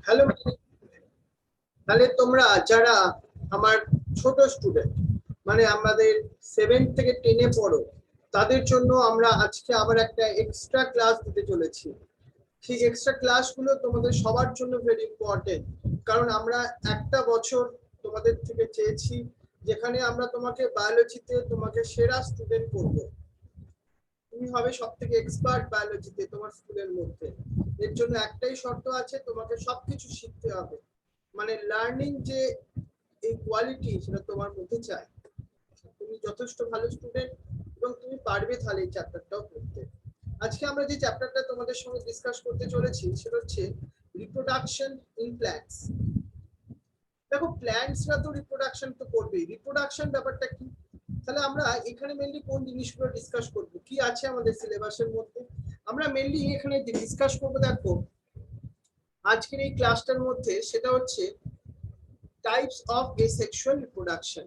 Hello, তাহলে তোমরা যারা আমার ছোট স্টুডেন্ট, মানে আমাদের 7 থেকে 10-এ পড়ো, তাদের জন্য আমরা আজকে আবার একটা এক্সট্রা ক্লাস দিতে চলেছি। সেই এক্সট্রা ক্লাসগুলো তোমাদের সবার জন্য ভেরি ইম্পর্টেন্ট, কারণ আমরা একটা বছর তোমাদের থেকে চেয়েছি যেখানে আমরা তোমাকে বায়োলজিতে তোমাকে সেরা স্টুডেন্ট করব। তুমি হবে সব থেকে এক্সপার্ট বায়োলজিতে তোমার স্কুলের মধ্যে। এর জন্য একটাই শর্ত আছে, তোমাকে সবকিছু শিখতে হবে, মানে লার্নিং যে এই কোয়ালিটি সেটা তোমার মধ্যে চাই। তুমি যথেষ্ট ভালো স্টুডেন্ট এবং তুমি পারবে তাহলে এই চ্যাপ্টারটাও করতে। আজকে আমরা যে চ্যাপ্টারটা তোমাদের সঙ্গে ডিসকাস করতে চলেছি সেটা হচ্ছে রিপ্রোডাকশন ইন প্ল্যান্টস। দেখো, প্ল্যান্টসরা তো রিপ্রোডাকশন তো করবেই। রিপ্রোডাকশন ব্যাপারটা কি? তাহলে আমরা এখানে মেইনলি কোন জিনিসগুলো ডিসকাস করব, কি আছে আমাদের সিলেবাসের মধ্যে? আমরা মেইনলি এখানে যে ডিসকাস করব, দেখো আজকের এই ক্লাসটার মধ্যে, সেটা হচ্ছে টাইপস অফ এসেক্সুয়াল রিপ্রোডাকশন।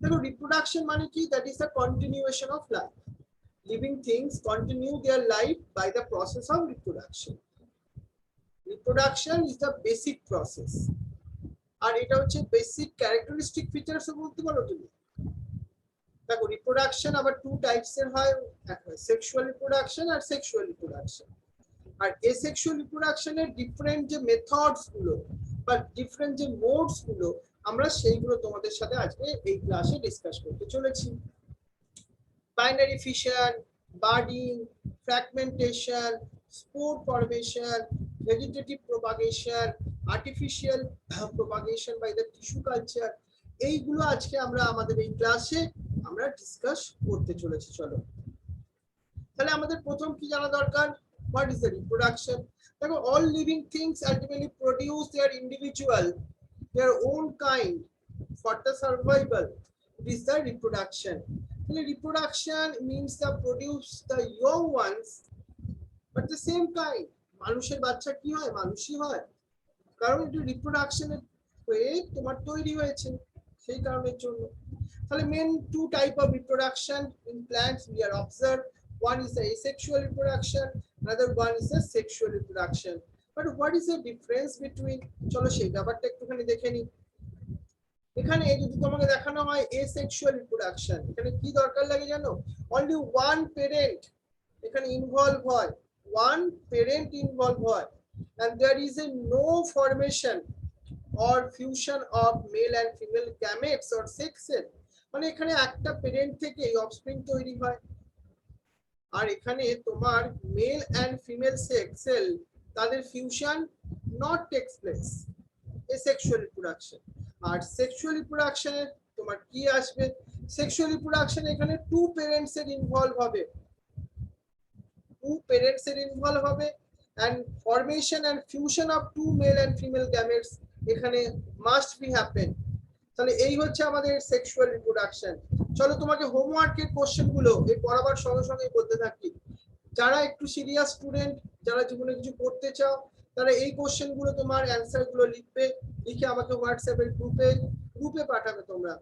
দেখো, রিপ্রোডাকশন মানে কি? That is the continuation of life. Living things continue their life by the process of reproduction. Reproduction is the basic process, আর এটা হচ্ছে বেসিক ক্যারেক্টারিস্টিক ফিচারস বলতে পারো তুমি। দেখো, রিপ্রোডাকশন আবার টু টাইপস এর হয়, সেক্সুয়াল রিপ্রোডাকশন আর সেক্সুয়াল রিপ্রোডাকশন। আর এসেক্সুয়াল রিপ্রোডাকশনের ডিফারেন্ট যে মেথডস গুলো বা ডিফারেন্ট যে মোডস গুলো, আমরা সেইগুলো তোমাদের সাথে আজকে এই ক্লাসে ডিসকাস করতে চলেছি। Binary fission, budding, fragmentation, spore formation, vegetative propagation, artificial propagation by the tissue culture, এইগুলো আজকে আমরা আমাদের এই ক্লাসে আমরা ডিসকাস করতে চলেছি। চলো, তাহলে আমাদের প্রথম কি জানা দরকার? What is the reproduction? দেখো, all living things ultimately produce their individual, their own kind for the survival. It is the reproduction. তাহলে reproduction means the produce the young ones, but the same kind. মানুষের বাচ্চা কি হয়? মানুষই হয়, কারণ এটা রিপ্রোডাকশনের হয়ে তোমার তৈরি হয়েছে, সেই কারণের জন্য। তাহলে main two type of reproduction in plants we are observed. One is the asexual reproduction, another one is the sexual reproduction. But what is the difference between? চলো সেই ব্যাপারটা একটুখানি দেখে নিই। এখানে যদি তোমাকে দেখানো হয় asexual reproduction, এখানে কি দরকার লাগে জানো? only one parent এখানে ইনভলভ হয়, one parent ইনভলভ হয়, and there is a no formation or fusion of male and female gametes or sex cell. মানে এখানে একটা প্যারেন্ট থেকে অফস্প্রিং তৈরি হয়, আর এখানে তোমার male and female sex cell তাদের fusion not takes place. Asexual reproduction. আর সেক্সুয়াল রিপ্রোডাকশনে তোমার কি আসবে? সেক্সুয়াল রিপ্রোডাকশন এখানে টু প্যারেন্টস এর ইনভলভ হবে, টু প্যারেন্টস এর ইনভলভ হবে, and formation and fusion of two male and female gametes এখানে must be happen. তাহলে এই হচ্ছে আমাদের সেক্সুয়াল রিপ্রোডাকশন। চলো তোমাকে হোমওয়ার্কের কোশ্চেন গুলো এই পড়াবার সঙ্গে সঙ্গে বলতে থাকি। যারা একটু সিরিয়াস স্টুডেন্ট, যারা জীবনে কিছু করতে চাও, তারা এই কোশ্চেন গুলো তোমার অ্যানসার গুলো লিখবে, লিখে আমাকে হোয়াটসঅ্যাপের গ্রুপে পাঠাবে তোমরা।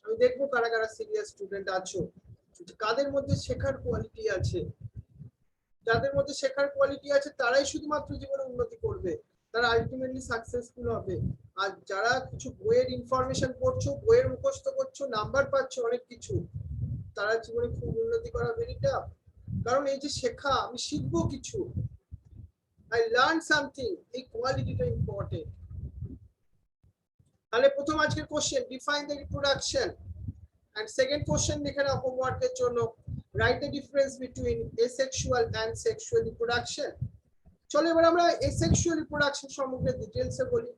আমি দেখবো কারা কারা সিরিয়াস স্টুডেন্ট আছো, কাদের মধ্যে শেখার কোয়ালিটি আছে। যাদের মধ্যে শেখার কোয়ালিটি আছে তারাই শুধুমাত্র জীবনে উন্নতি করবে, তারা আলটিমেটলি সাকসেসফুল হবে। আর যারা কিছু বইয়ের ইনফরমেশন পড়ছো, বইয়ের মুখস্থ করছো, নাম্বার পাচ্ছ অনেক কিছু, তারা জীবনে খুব উন্নতি করা ভেরি টাফ। কারণ এই যে শেখা, আমি শিখবো কিছু, আই লার্ন সামথিং, এই কোয়ালিটিটা ইম্পর্টেন্ট। তাহলে প্রথম আজকের question, define the reproduction. And second question দেখে নাও হোমওয়ার্কের জন্য, write the difference between asexual and sexual reproduction. চলো এবার আমরা এসেক্সুয়াল রিপ্রোডাকশন সম্পর্কে ডিটেইলসে বলি।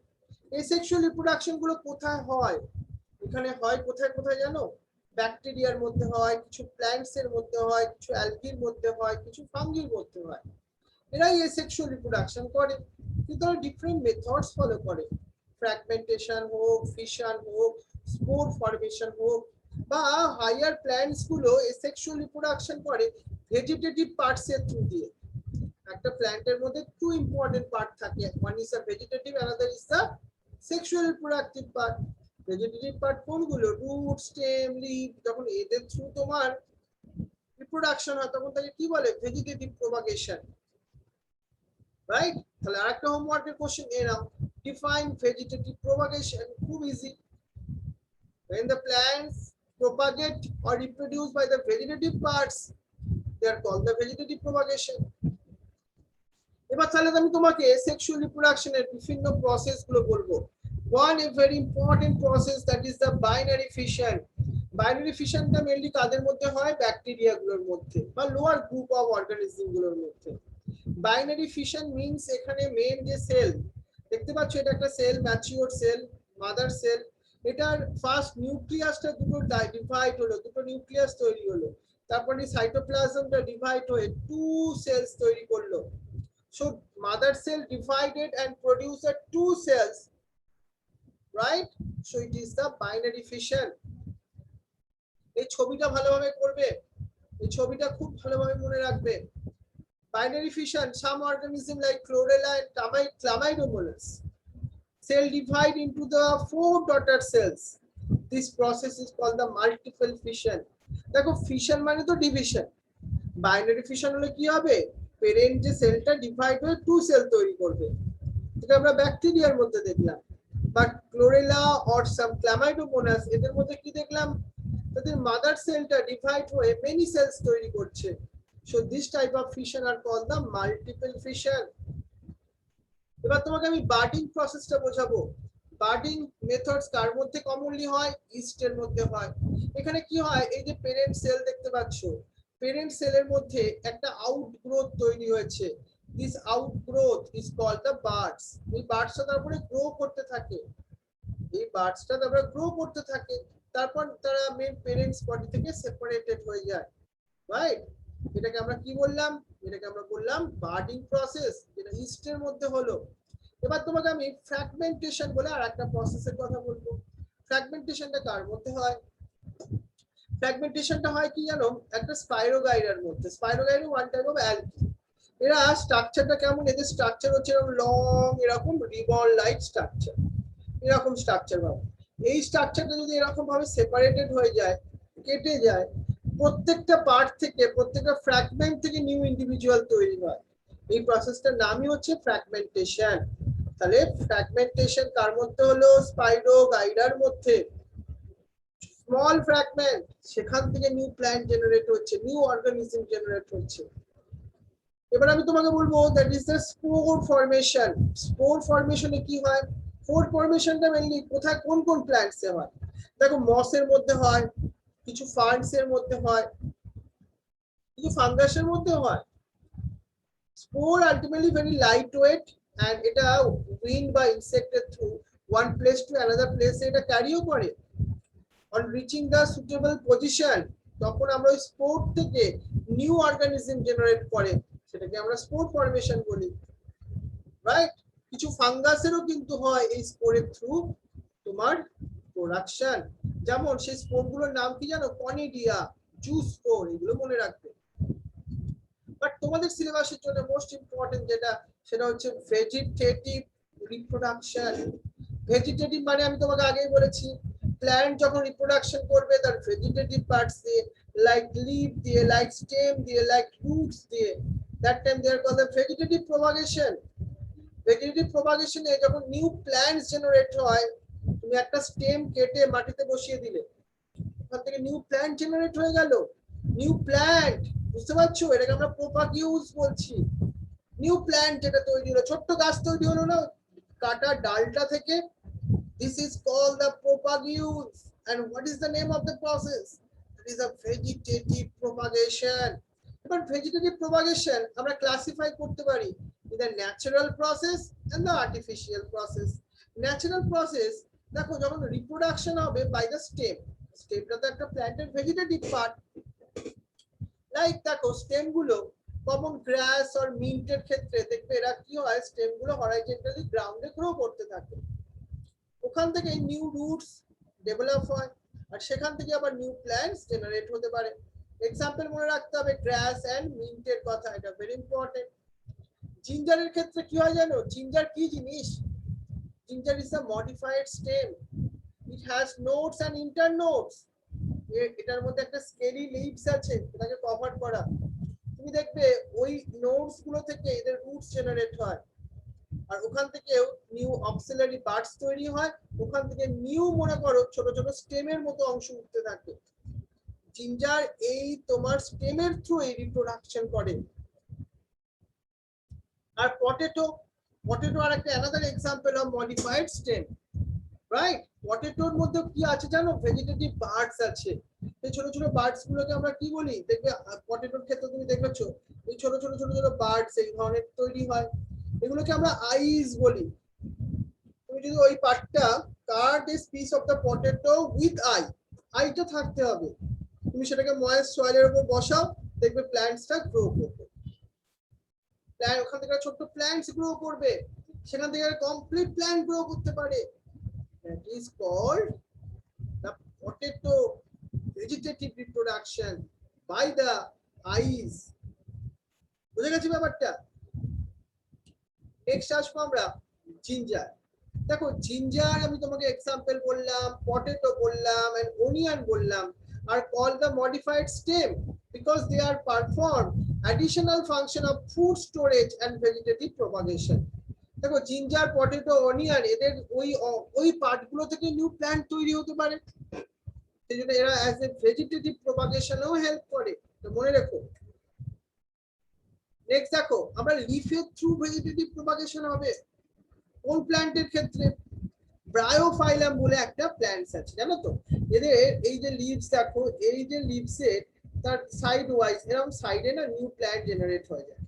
এসেক্সুয়াল রিপ্রোডাকশন গুলো কোথায় হয়? এখানে হয় কোথায় কোথায় জানো? ব্যাকটেরিয়ার মধ্যে হয়, কিছু প্ল্যান্টস এর মধ্যে হয়, কিছু অ্যালগির মধ্যে হয়, কিছু ফাঙ্গির মধ্যে হয়। এরাই এসেক্সুয়াল রিপ্রোডাকশন করে, কিন্তু তারা ডিফারেন্ট মেথডস ফলো করে। ফ্র্যাগমেন্টেশন হোক, ফিশন হোক, স্পোর ফরমেশন হোক, বা হায়ার প্ল্যান্টস গুলো এসেক্সুয়াল রিপ্রোডাকশন করে ভেজিটেটিভ পার্টস এর থ্রু দিয়ে। একটা প্ল্যান্টের মধ্যে টু ইম্পর্টেন্ট পার্ট থাকে, one is the vegetative, another is the sexual reproductive part. Vegetative part কোনগুলো? Root, stem, leave. যখন এদের থ্রু তোমার রিপ্রোডাকশন হয় তখন তাকে কি বলে? Vegetative propagation, right? তাহলে আরেকটা হোমওয়ার্কের question a now, Define vegetative propagation. খুব easy. When the plants propagate or reproduce by the vegetative parts, they are called the vegetative propagation. এবার তাহলে আমি তোমাকে সেক্সুয়াল রিপ্রোডাকশনের বিভিন্ন প্রসেস গুলো বলবো। One a very important process, that is the binary fission. Binary fissionটা mainly কাদের মধ্যে হয়? ব্যাকটেরিয়া গুলোর মধ্যে বা লোয়ার গ্রুপ অফ অর্গানিজম গুলোর মধ্যে। বাইনারি ফিশন মিন্স এখানে মেইন যে সেল দেখতে পাচ্ছ, এটা একটা cell, mature cell, mother cell. এটার ফার্স্ট নিউক্লিয়াসটা দুটো ডিভাইড হলো, দুটো নিউক্লিয়াস তৈরি হলো, তারপরে সাইটোপ্লাজমটা ডিভাইড হয়ে টু সেলস তৈরি করলো। So mother cell divided and produced two cells, right? So it is the binary fission. এই ছবিটা ভালোভাবে করবে, এই ছবিটা খুব ভালোভাবে মনে রাখবে। Binary fission, some organism like chlorella and chlamydomonas cell divide into the 4 daughter cells. This process is called the multiple fission. দেখো fission মানে তো ডিভিশন, বাইনারি ফিশন হলে কি হবে? প্যারেন্ট যে সেলটা ডিভাইড হয়ে টু সেল তৈরি করবে, এটা আমরা ব্যাকটেরিয়ার মধ্যে দেখলাম। But chlorella or some chlamydomonas এদের মধ্যে কি দেখলাম? তাদের মাদার সেলটা ডিভাইড হয়ে মেনি সেলস তৈরি করছে। So this type of fission are called the multiple fission. এবার তোমাকে আমি বার্ডিং প্রসেসটা বোঝাবো। বার্ডিং মেথডস কার মধ্যে কমনলি হয়? ইস্টের মধ্যে হয়। এখানে কি হয়? এই যে প্যারেন্ট সেল দেখতে পাচ্ছ, প্যারেন্ট সেলের মধ্যে একটা আউটগ্রোথ তৈরি হয়েছে। This outgrowth is called the buds. এই বার্ডসটা তারপরে গ্রো করতে থাকে, এই বার্ডসটা তারপরে গ্রো করতে থাকে, তারপর তারা মেন প্যারেন্টস বডি থেকে সেপারেটেড হয়ে যায়, রাইট? এটাকে আমরা কি বললাম? এটাকে আমরা বললাম বার্ডিং প্রসেস, যেটা ইস্টের মধ্যে হলো। এবার তোমাকে আমি ফ্র্যাগমেন্টেশন বলে আর একটা প্রসেসের কথা বলবো। ফ্র্যাগমেন্টেশনটা কার মধ্যে হয়? ফ্র্যাগমেন্টেশনটা হয় কি জানো? একটা স্পাইরোগাইরার মধ্যে। Spirogyra one type of algae. এরা স্ট্রাকচারটা কেমন? এদের স্ট্রাকচার হচ্ছে এরকম লং, এরকম রিবন লাইক স্ট্রাকচার, এরকম স্ট্রাকচার পাবো। এই স্ট্রাকচারটা যদি এরকম ভাবে সেপারেটেড হয়ে যায়, কেটে যায়, প্রত্যেকটা পার্ট থেকে, প্রত্যেকটা ফ্র্যাগমেন্ট থেকে নিউ ইন্ডিভিজুয়াল তৈরি হয়। এই প্রসেসটার নামই হচ্ছে ফ্র্যাগমেন্টেশন। তাহলে ফ্র্যাগমেন্টেশন কার মধ্যে হলো? স্পাইরোগাইরার মধ্যে। স্মল ফ্র্যাগমেন্ট, সেখান থেকে নিউ প্ল্যান্ট জেনারেট হচ্ছে, নিউ অর্গানিজম জেনারেট হচ্ছে। এবার আমি তোমাকে বলবো that is the spore formation. Spore ফর্মেশনে কি হয়? স্পোর ফর্মেশনটা মেইনলি কোথায়, কোন কোন প্ল্যান্টসে হয়? দেখো মসের মধ্যে হয়, কিছু ফার্নসের মধ্যে হয়, কিছু ফাঙ্গাসের মধ্যে হয়। Spore ultimately very light weight, and এটা উইন্ড বা ইনসেক্টের through one place to another প্লেসে এটা ক্যারিও করে। On reaching the suitable position, তখন আমরা ওই স্পোর থেকে নিউ অর্গানিজম জেনারেট করে, সেটাকে আমরা স্পোর ফর্মেশন বলি, রাইট? কিছু ফাঙ্গাসেরও কিন্তু হয় এই স্পোরের থ্রু তোমার প্রোডাকশন। যেমন সেই স্পোরগুলোর নাম কি জানো? কনিডিয়া, জুস স্পোর, এগুলো মনে রাখবে। বাট তোমাদের সিলেবাসের জন্য মোস্ট ইম্পর্টেন্ট যেটা, সেটা হচ্ছে ভেজিটেটিভ রিপ্রোডাকশন। ভেজিটেটিভ মানে আমি তোমাকে আগেই বলেছি, প্ল্যান্ট যখন রিপ্রোডাকশন করবে তার ভেজিটেটিভ পার্টস দিয়ে, লাইক লিভ দিয়ে, লাইক স্টেম দিয়ে, লাইক রুটস দিয়ে, that time they are called the vegetative propagation. Vegetative প্রপাগেশনে যখন নিউ প্ল্যান্টস জেনারেট হয়, তুমি একটা স্টেম কেটে মাটিতে বসিয়ে দিলে, ওখান থেকে নিউ প্ল্যান্ট জেনারেট হয়ে গেল। নিউ প্ল্যান্ট, বুঝতে পারছো? এটাকে আমরা প্রপাগিউস বলছি। নিউ প্ল্যান্ট যেটা তৈরি হলো, ছোট্ট গাছ তৈরি হলো না কাটা ডালটা থেকে, this is called the propagules. And what is the name of the process? It is a vegetative propagation. But vegetative propagation আমরা ক্লাসিফাই করতে পারি in the natural process and the artificial process. Natural process, দেখো যখন reproduction হবে by the stem, স্টেমটা তো একটা প্ল্যান্টের vegetative part. Like দেখো স্টেম গুলো কমন গ্রাস আর মিন্টের ক্ষেত্রে দেখবে এরা কি হয়, স্টেম গুলো হরাইজন্টালি গ্রাউন্ডে গ্রো করতে থাকে, ওখান থেকে নিউ রুটস ডেভেলপ হয়, আর সেখান থেকে আবার নিউ প্ল্যান্টস জেনারেট হতে পারে। এক্সাম্পল মনে রাখতে হবে গ্রাস এন্ড মিন্টের কথা, এটা ভেরি ইম্পর্টেন্ট। জিঞ্জারের ক্ষেত্রে কি হয় জানো? জিঞ্জার কি জিনিস? Ginger is a modified stem, it has nodes and internodes. এটার মধ্যে একটা স্কেলি লিভস আছে, এটাকে কভার করা। তুমি দেখবে ওই নোটস গুলো থেকে এদের রুটস জেনারেট হয়, আর ওখান থেকেও নিউ অক্সিলারি পার্টস তৈরি হয়, ওখান থেকে নিউ মনে করো ছোট ছোট স্টেমের মতো অংশ উঠতে থাকে। জিঞ্জার এই তোমার স্টেমের থ্রু এই রিপ্রোডাকশন করে। আর পটেটো, পটেটো আর একটা another example of modified stem, right? পটেটোর মধ্যে কি আছে জানো? ভেজিটেটিভ বার্ডস আছে। এই ছোট ছোট বার্ডস গুলোকে আমরা কি বলি? দেখবে পটেটোর ক্ষেত্রে তুমি দেখেছো এই ছোট ছোট ছোট ছোট বার্ডস এই ধরনের তৈরি হয়, এগুলোকে আমরা আইস বলি। তুমি যদি ওই পার্টটা cut a piece of the potato with আইটা থাকতে হবে, তুমি সেটাকে ময়েস্ট সয়েলের উপর বসাও, দেখবে প্ল্যান্টসটা গ্রো করবে। প্ল্যান্ট ওখান থেকে ছোট্ট প্ল্যান্টস গ্রো করবে, সেখান থেকে কমপ্লিট প্ল্যান্ট গ্রো করতে পারে। That is called the potato vegetative reproduction by the eyes. বুঝে গেছি ব্যাপারটা? নেক্সট আসবো আমরা জিঞ্জার। দেখো জিঞ্জার আমি তোমাকে এক্সাম্পল বললাম, পটেটো বললাম, এন্ড অনিয়ন বললাম, আর called the modified stem because they are perform additional function of food storage and vegetative propagation. দেখো জিঞ্জার, পটেটো, অনিয়ন এদের ওই পার্টগুলো থেকে নিউ প্ল্যান্ট তৈরি হতে পারে, সেই জন্য এরা অ্যাজ এ ভেজিটেটিভ প্রপাগেশনেও হেল্প করে, তো মনে রেখো। নেক্সট দেখো আমরা লিফের থ্রু ভেজিটেটিভ প্রপাগেশন হবে কোন প্ল্যান্টের ক্ষেত্রে? ব্রায়োফাইলাম বলে একটা প্ল্যান্টস আছে, জানো তো? এদের এই যে লিভস দেখো, এই যে লিভসের তার সাইড ওয়াইজ এরকম সাইডে না নিউ প্ল্যান্ট জেনারেট হয়ে যায়,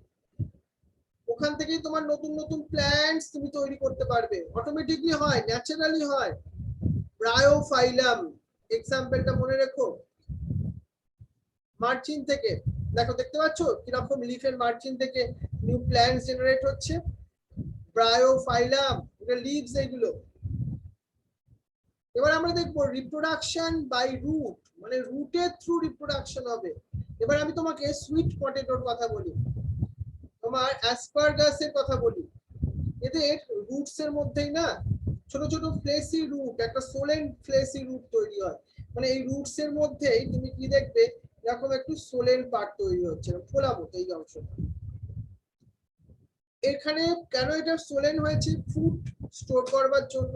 ওখান থেকেই তোমার নতুন নতুন প্ল্যান্টস তুমি তৈরি করতে পারবে, অটোমেটিকলি হয়, ন্যাচারালি হয়। ব্রায়োফাইলাম এক্সাম্পলটা মনে রেখো। মার্জিন থেকে দেখো, দেখতে পাচ্ছ কিরকম লিফের মার্জিন থেকে নিউ প্ল্যান্টস জেনারেট হচ্ছে? ব্রায়োফাইলাম, এটা লিভস এগুলো। এবার আমরা দেখবো রিপ্রোডাকশন বাই রুট, মানে রুটের থ্রু রিপ্রোডাকশন হবে। এবার আমি তোমাকে সুইট পটেটোর কথা বলি, তোমার অ্যাসপারগাসের কথা বলি। এদের রুটস এর মধ্যেই না ছোট ছোট ফ্লেসি রুট, একটা সোলেন ফ্লেসি রুট তৈরি হয়, মানে এই রুটস এর মধ্যেই তুমি কি দেখবে এরকম একটু সোলেন পার্ট তৈরি হচ্ছে, ফোলা মতো এই অংশটা। এখানে কেন এটা সোলেন হয়েছে? ফুড স্টোর করবার জন্য।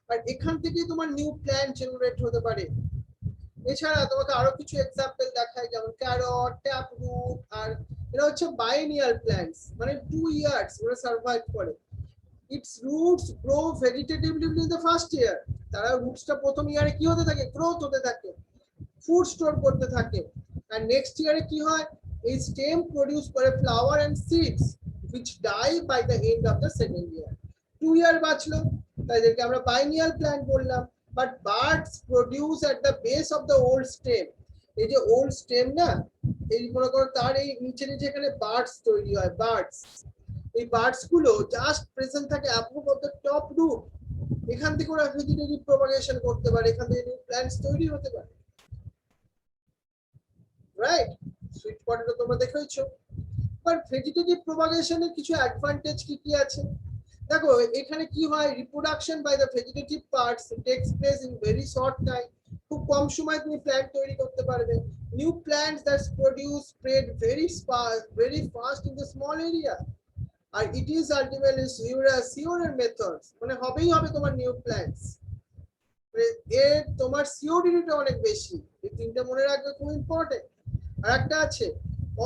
আর এখান থেকেই তোমার নিউ প্ল্যান্ট জেনারেট হতে পারে। এছাড়া তোমাকে আরো কিছু এক্সাম্পল দেখায়, যেমন ক্যারট, ট্যাপ রুট, আর এটা হচ্ছে বাইনিয়াল প্ল্যান্টস, মানে 2 ইয়ার্স ওরা সার্ভাইভ করে। its roots grow vegetatively in the first year, তারা রুটসটা প্রথম ইয়ারে কি হতে থাকে? গ্রোথ হতে থাকে, ফুড স্টোর করতে থাকে। আর নেক্সট ইয়ারে কি হয়? এই স্টেম প্রোডিউস করে flower and seeds which die by the end of the second year. 2 ইয়ার বাঁচলো, তাই এদেরকে আমরা বাইনিয়াল প্ল্যান্ট বললাম। But birds produce at the base of the old stem, এই যে ওল্ড স্টেম না, এই মনে করো তার এই নিচে নিচে এখানে বার্ডস তৈরি হয়, বার্ডস। এই বার্ডস গুলো জাস্ট প্রেজেন্ট থাকে above of the top root, এখান থেকে ওরা ভেজিটেটিভ প্রপাগেশন করতে পারে, এখান থেকে নিউ প্ল্যান্টস তৈরি হতে পারে, রাইট? সুইট পটেটো তোমরা দেখেছো। বাট ভেজিটেটিভ প্রপাগেশনের কিছু অ্যাডভান্টেজ কি কি আছে দেখো। এখানে কি হয়? Reproduction by the vegetative parts takes place in very short time, খুব কম সময়ে তুমি প্ল্যান্ট তৈরি করতে পারবে। New plants that produce spread very fast in the small area. আর ইট ইজ আলটিমেটলি সিওরের মেথডস, মানে হবেই হবে তোমার নিউ প্ল্যান্টস, এর তোমার সিওরিটিটা অনেক বেশি। এই তিনটা মনে রাখবে, খুব ইম্পর্টেন্ট। আর একটা আছে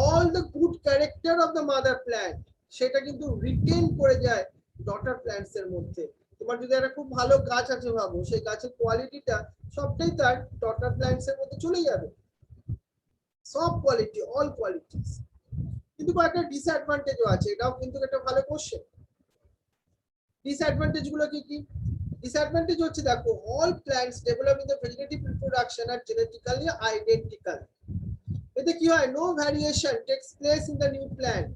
all the good character of the mother plant, সেটা কিন্তু রিটেন করে যায় ডটার প্ল্যান্টস এর মধ্যে। তোমার যদি একটা খুব ভালো গাছ আছে ভাবো, সেই গাছের কোয়ালিটিটা সবটাই তার ডটার প্ল্যান্টস এর মধ্যে চলে যাবে, সব কোয়ালিটি, অল কোয়ালিটিস। কিন্তু কয়েকটা ডিসঅ্যাডভান্টেজও আছে, এটাও কিন্তু একটা ভালো কোশ্চেন। ডিসঅ্যাডভান্টেজ গুলো কি কি? ডিসঅ্যাডভান্টেজ হচ্ছে দেখো, all plants develop in the vegetative reproduction are genetically identical. এতে কি হয়? No variation takes place in the new plant.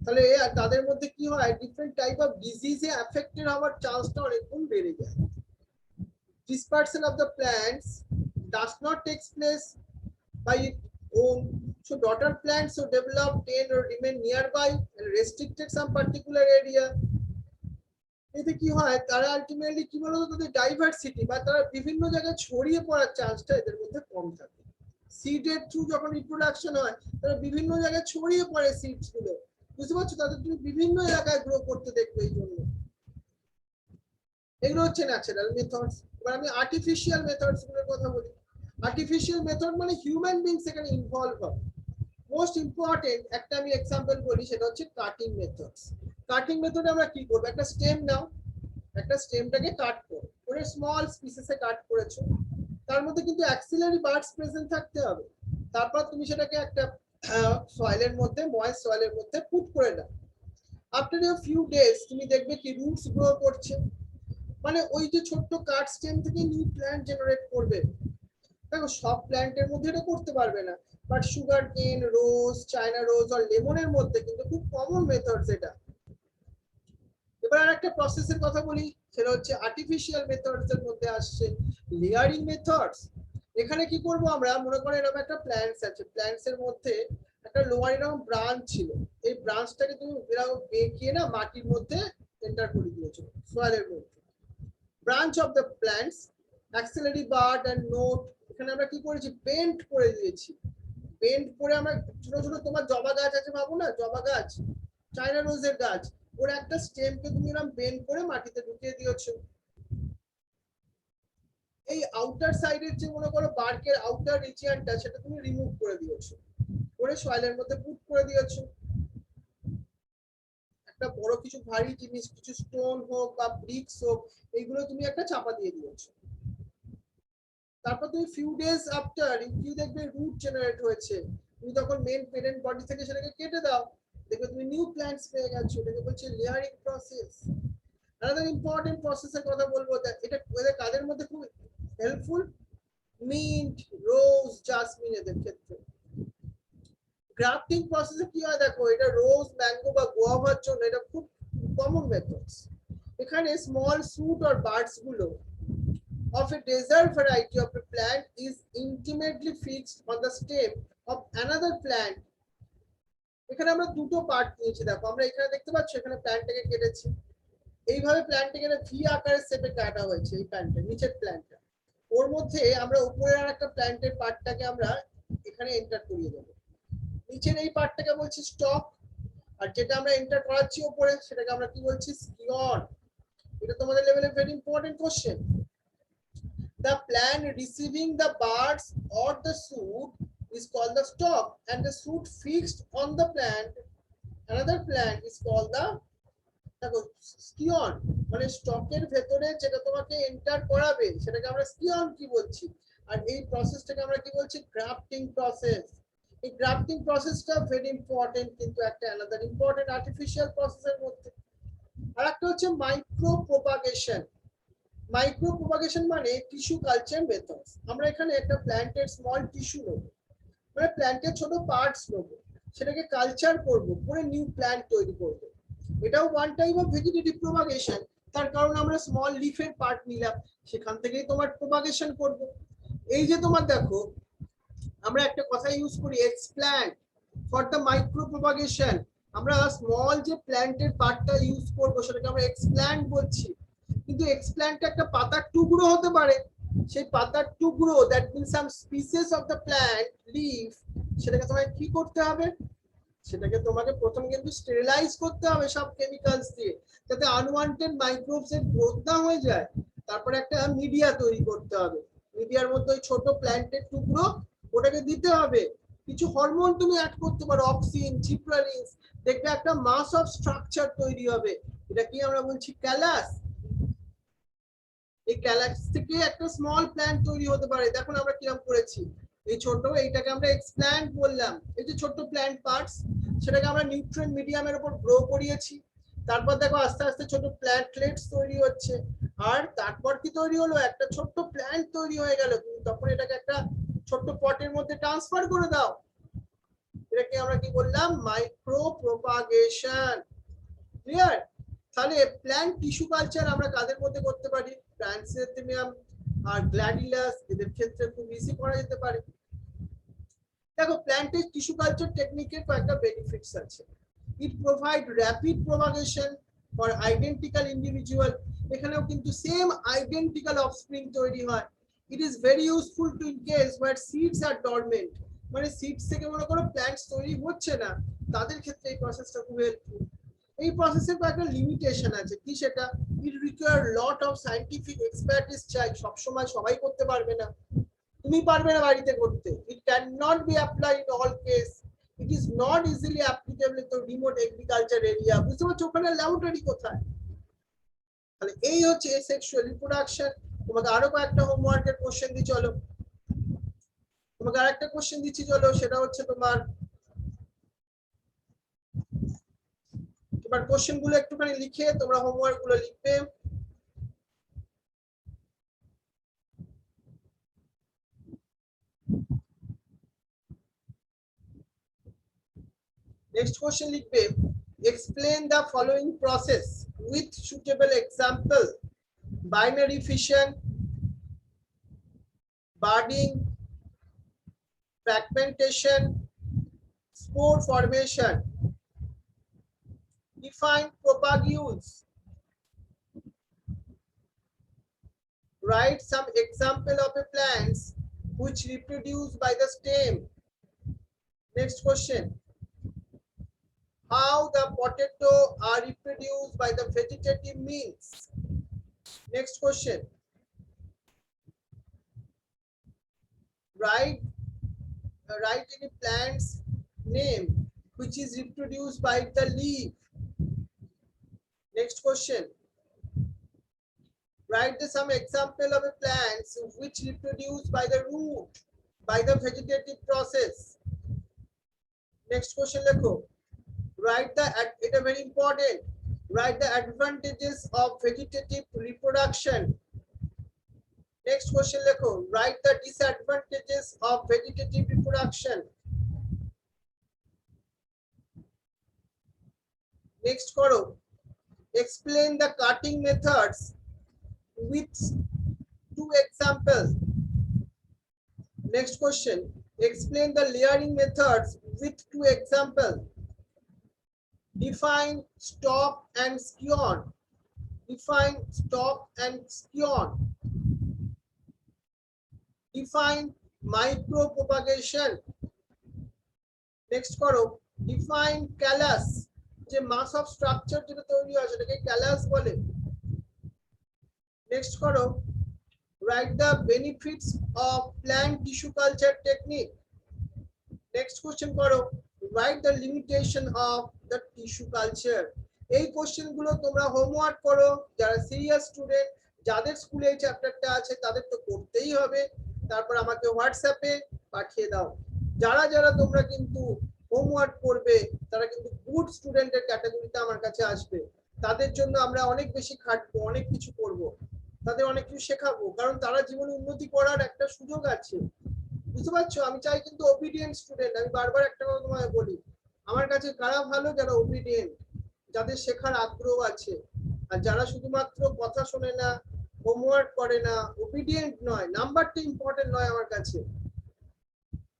তাহলে তাদের মধ্যে কি হয়? ডিফারেন্ট টাইপ অফ ডিজিজে অ্যাফেক্টেড হওয়ার চান্সটা অনেক গুণ বেড়ে যায়। Dispersal of the plants does not take place by its own, so daughter plants so develop, tend or remain nearby and restricted some particular area. এতে কি হয়? তারা আলটিমেটলি কি বলতো, তাদের ডাইভার্সিটি বা তারা বিভিন্ন জায়গায় ছড়িয়ে পড়ার চান্সটা এদের মধ্যে কম থাকে। সিডের থ্রু যখন রিপ্রোডাকশন হয়, তারা বিভিন্ন জায়গায় ছড়িয়ে পড়ে সিডস গুলো, বুঝতে পারছো? তাদের তুমি বিভিন্ন এলাকায় গ্রো করতে দেখবে। এই জন্য এগুলো হচ্ছে ন্যাচারাল মেথডস। এবার আমি আর্টিফিশিয়াল মেথডস গুলোর কথা বলি। আর্টিফিশিয়াল মেথড মানে হিউম্যান বিংস এখানে ইনভলভ হবে। মোস্ট ইম্পর্টেন্ট একটা আমি এক্সাম্পল বলি, সেটা হচ্ছে কাটিং মেথডস। কাটিং মেথডে আমরা কি করবো, একটা স্টেম নাও, একটা স্টেমটাকে কাট করো, করে স্মল পিসেসে কাট করেছো, তার মধ্যে কিন্তু অ্যাক্সিলারি বার্ডস প্রেজেন্ট থাকতে হবে। তারপর তুমি সেটাকে একটা সয়েলের মধ্যে, ময়েস্ট সয়েলের মধ্যে পুট করে দাও। আফটার এ ফিউ ডেজ তুমি দেখবে কি রুটস গ্রো করছে, মানে ওই যে ছোট্ট কাট স্টেম থেকে নিউ প্ল্যান্ট জেনারেট করবে। দেখো সব প্ল্যান্টের মধ্যে এটা করতে পারবে না, বাট সুগার কেন, রোজ, চায়না রোজ আর লেমনের মধ্যে কিন্তু খুব কমন মেথডস এটা। এবার আর একটা প্রসেসের কথা বলি, সেটা হচ্ছে আর্টিফিশিয়াল মেথডস এর মধ্যে আসছে লেয়ারিং মেথডস। এখানে কি করব আমরা, মনে করো এরকম একটা প্ল্যান্টস আছে, প্ল্যান্টস এর মধ্যে একটা লোয়ার এরকম ব্রাঞ্চ ছিল, এই ব্রাঞ্চটাকে তুমি এরকম বেঁকিয়ে না মাটির মধ্যে এন্টার করে দিয়েছো, সয়েলের মধ্যে। Branch of the plants, axillary bud and node, এখানে আমরা কি করেছি, বেন্ড করে দিয়েছি। বেন্ড করে আমরা ছোট ছোট, তোমার জবা গাছ আছে ভাবো না, জবা গাছ, চায়না রোজের গাছ, ওর একটা স্টেমকে তুমি এরকম বেন্ড করে মাটিতে ঢুকিয়ে দিয়েছো। এই আউটার সাইডের যে মনে করো বার্কের আউটার রিজিয়নটা, সেটা তুমি রিমুভ করে দিয়েছো, করে সয়েলের মধ্যে পুট করে দিয়েছো। একটা বড় কিছু ভারী জিনিস, কিছু স্টোন হোক বা ব্রিক্স হোক, এইগুলো তুমি একটা চাপা দিয়ে দিয়েছো। তারপর তুমি ফিউ ডেজ আফটার কি দেখবে রুট জেনারেট হয়েছে, তুমি তখন মেন পেরেন্ট বডি থেকে সেটাকে কেটে দাও, দেখবে তুমি নিউ প্ল্যান্টস পেয়ে গেছো। এটাকে বলছে লেয়ারিং প্রসেস। আলাদা ইম্পর্টেন্ট প্রসেসের কথা বলবো, এটা কাদের মধ্যে খুব হেল্পফুল, মিন্ট, রোজ, জাসমিন এদের ক্ষেত্রে। গ্রাফটিং প্রসেসে কি হয় দেখো, এটা রোজ, ম্যাঙ্গো বা গোয়াভার জন্য এটা খুব কমন মেথডস। এখানে স্মল স্যুট আর বার্ডস গুলো of a desert variety of a plant is intimately fixed on the stem of another plant. এখানে আমরা দুটো পার্ট নিয়েছি, দেখো আমরা এখানে দেখতে পাচ্ছি, এখানে প্ল্যান্টটাকে কেটেছি, এইভাবে প্ল্যান্টটাকে ভি আকারের শেপে কাটা হয়েছে, এই প্ল্যান্টটা, নিচের প্ল্যান্টটা, ওর মধ্যে আমরা উপরের আর একটা প্ল্যান্টের পার্টটাকে আমরা এখানে এন্টার করিয়ে দেবো। নিচের এই পার্টটাকে বলছি স্টক, আর যেটা আমরা এন্টার করাচ্ছি উপরে সেটাকে আমরা কি বলছি, স্কিয়ন। এটা তোমাদের লেভেলে very important question. The plant receiving the buds or the shoot is called the stalk, and the shoot fixed on the plant, another plant, is called the Scion. মানে স্টকের ভেতরে যেটা তোমাকে এন্টার করাবে সেটাকে আমরা স্কিয়ন কি বলছি, আর এই প্রসেসটাকে আমরা কি বলছি, গ্রাফটিং প্রসেস। এই গ্রাফটিং প্রসেসটা ভেরি ইম্পর্টেন্ট, কিন্তু একটা আলাদা ইম্পর্টেন্ট আর্টিফিশিয়াল প্রসেসের মধ্যে। আর একটা হচ্ছে মাইক্রো প্রোপাগেশন। মাইক্রো প্রোপাগেশন মানে টিস্যু কালচার মেথডস। আমরা এখানে একটা প্ল্যান্টের স্মল টিস্যু নেব, মানে প্ল্যান্টের ছোট পার্টস নেব, সেটাকে কালচার করব, করে নিউ প্ল্যান্ট তৈরি করব। এটাও one type of vegetative propagation, তার কারণ আমরা স্মল লিফের পার্ট নিলাম, সেখান থেকেই তোমার প্রোপাগেশন করব। এই যে তোমার দেখো, আমরা একটা কথা ইউজ করি, explant for the micro propagation. আমরা স্মল যে প্ল্যান্টের পার্টটা ইউজ করব সেটাকে আমরা এক্সপ্ল্যান্ট বলছি। কিন্তু এক্সপ্ল্যান্ট একটা পাতার টুকরো হতে পারে, সেই পাতার টুকরো, that means some species of the plant leaf, সেটাকে তোমাকে কি করতে হবে, সেটাকে তোমাকে প্রথমে কিন্তু স্টেরিলাইজ করতে হবে সব কেমিক্যালস দিয়ে, যাতে আনওয়ান্টেড মাইক্রোবস এর গ্রোথ না হয়ে যায়। তারপরে একটা মিডিয়া তৈরি করতে হবে, মিডিয়ার মধ্যে ওই ছোট প্ল্যান্টের টুকরো ওটাকে দিতে হবে। কিছু হরমোন তুমি অ্যাড করতে পারো, অক্সিন, জিব্রালিনস, দেখবে একটা মাস অফ স্ট্রাকচার তৈরি হবে। এটা কি আমরা বলছি, ক্যালাস। এই ক্যালাক্স থেকে একটা স্মল প্ল্যান্ট তৈরি হতে পারে। দেখুন আমরা কিরকম করেছি, এই ছোট, এইটাকে আমরা এক্সপ্ল্যান্ট বললাম, এই যে ছোট প্ল্যান্ট পার্টস, সেটাকে আমরা নিউট্রিয়েন্ট মিডিয়ামের উপর গ্রো করিয়েছি। তারপর দেখো আস্তে আস্তে ছোট প্ল্যান্টলেটস তৈরি হচ্ছে, আর তারপর কি তৈরি হলো, একটা ছোট্ট প্ল্যান্ট তৈরি হয়ে গেল। তখন এটাকে একটা ছোট্ট পটের মধ্যে ট্রান্সফার করে দাও, এটাকে আমরা কি বললাম, মাইক্রো প্রোপাগেশন। ক্লিয়ার? তাহলে প্ল্যান্ট টিস্যু কালচার আমরা কাদের মধ্যে করতে পারি, প্ল্যান্টসেমিয়াম আর গ্ল্যাডিলাস, এদের ক্ষেত্রে খুব ইজি করা যেতে পারে। দেখো প্ল্যান্টের টিস্যু কালচার টেকনিকের কয়েকটা বেনিফিটস আছে। It provide rapid propagation for identical individual, এখানেও কিন্তু সেম আইডেন্টিক্যাল অফস্প্রিং তৈরি হয়। It is very useful to in case where seeds are dormant, মানে সিডস থেকে মনে করো প্ল্যান্টস তৈরি হচ্ছে না, তাদের ক্ষেত্রে এই প্রসেসটা খুব হেল্পফুল। এই প্রসেসের একটা লিমিটেশন আছে, কি সেটা? It require lot of scientific expertise চাই, সবসময় সবাই করতে পারবে না, তুমি পারবে না বাড়িতে করতে। It can not be apply in all case, it is not easily applicable to remote agriculture area. বুঝতে পারছো ওখানে ল্যাবরেটরি কোথায়? তাহলে এই হচ্ছে সেক্সুয়াল রিপ্রোডাকশন। তোমাকে আরো কয়েকটা হোমওয়ার্কের কোশ্চেন দিই, চলো তোমাকে আরেকটা কোশ্চেন দিচ্ছি, চলো সেটা হচ্ছে তোমার কোশ্চেন গুলো একটুখানি লিখে তোমরা হোমওয়ার্ক গুলো লিখবে। নেক্সট কোশ্চেন লিখবে, explain the following process with suitable example: binary fission, budding, fragmentation, spore formation. Define propagules. Write some example of a plants which reproduce by the stem. Next question, how the potato are reproduced by the vegetative means. Next question, write any plant's name which is reproduced by the leaf. Next question, write some example of a plants which reproduce by the root by the vegetative process. Next question lekho, write the, it is very important, write the advantages of vegetative reproduction. Next question lekho, write the disadvantages of vegetative reproduction. Next koro, explain the cutting methods with 2 examples. Next question, explain the layering methods with 2 examples. Define stalk and scion. Define stalk and scion. Define micropropagation. Next koro, define callus, যে mass of structure যেটা তৈরি হয় সেটাকে callus বলে। Next koro, write the benefits of plant tissue culture technique. Next question koro, write the limitation of the tissue culture. এই question গুলো তোমরা homework করো, যারা সিরিয়াস স্টুডেন্ট, যাদের স্কুলে এই চ্যাপ্টারটা আছে তাদের তো করতেই হবে, তারপর আমাকে হোয়াটসঅ্যাপে পাঠিয়ে দাও। যারা যারা তোমরা কিন্তু হোমওয়ার্ক করবে তারা কিন্তু গুড স্টুডেন্টের ক্যাটাগরিতে আমার কাছে আসবে, তাদের জন্য আমরা অনেক বেশি খাটবো, অনেক কিছু করব, তাদের অনেক কিছু শেখাবো, কারণ তারা জীবনে উন্নতি করার একটা সুযোগ আছে। বুঝতে পারছো? আমি চাই কিন্তু ওবিডিয়েন্ট স্টুডেন্ট। আমি বারবার একটা কথা তোমায় বলি, আমার কাছে কারা ভালো? যারা ওবিডিয়েন্ট, যাদের শেখার আগ্রহ আছে। আর যারা শুধুমাত্র কথা শোনে না, হোমওয়ার্ক করে না, ওবিডিয়েন্ট নয়, নাম্বারটা ইম্পর্টেন্ট নয় আমার কাছে।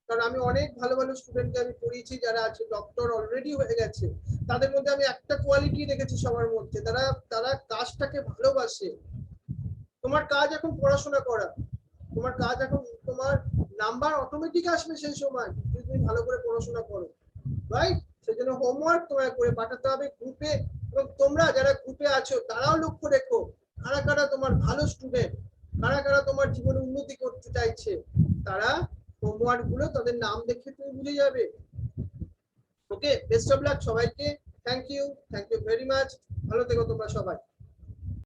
কারণ আমি অনেক ভালো ভালো স্টুডেন্টকে আমি পড়িয়েছি যারা আছে ডক্টর অলরেডি হয়ে গেছে, তাদের মধ্যে আমি একটা কোয়ালিটি দেখেছি সবার মধ্যে, তারা কাজটাকে ভালোবাসে। তোমার কাজ এখন পড়াশোনা করা, তোমার কাজ এখন, তোমার নাম্বার অটোমেটিক আসবে সেই সময় যদি তুমি ভালো করে পড়াশোনা করো, রাইট? সেজন্য হোমওয়ার্ক তোমায় করে পাঠাতে হবে গ্রুপে, এবং তোমরা যারা গ্রুপে আছো তারাও লক্ষ্য রেখো কারা কারা তোমার ভালো স্টুডেন্ট, কারা কারা তোমার জীবনে উন্নতি করতে চাইছে, তারা হোমওয়ার্ক গুলো তাদের নাম দেখে তুমি বুঝে যাবে। ওকে, বেস্ট অফ লাক সবাইকে। থ্যাংক ইউ ভেরি মাচ, ভালো থেকো তোমরা সবাই।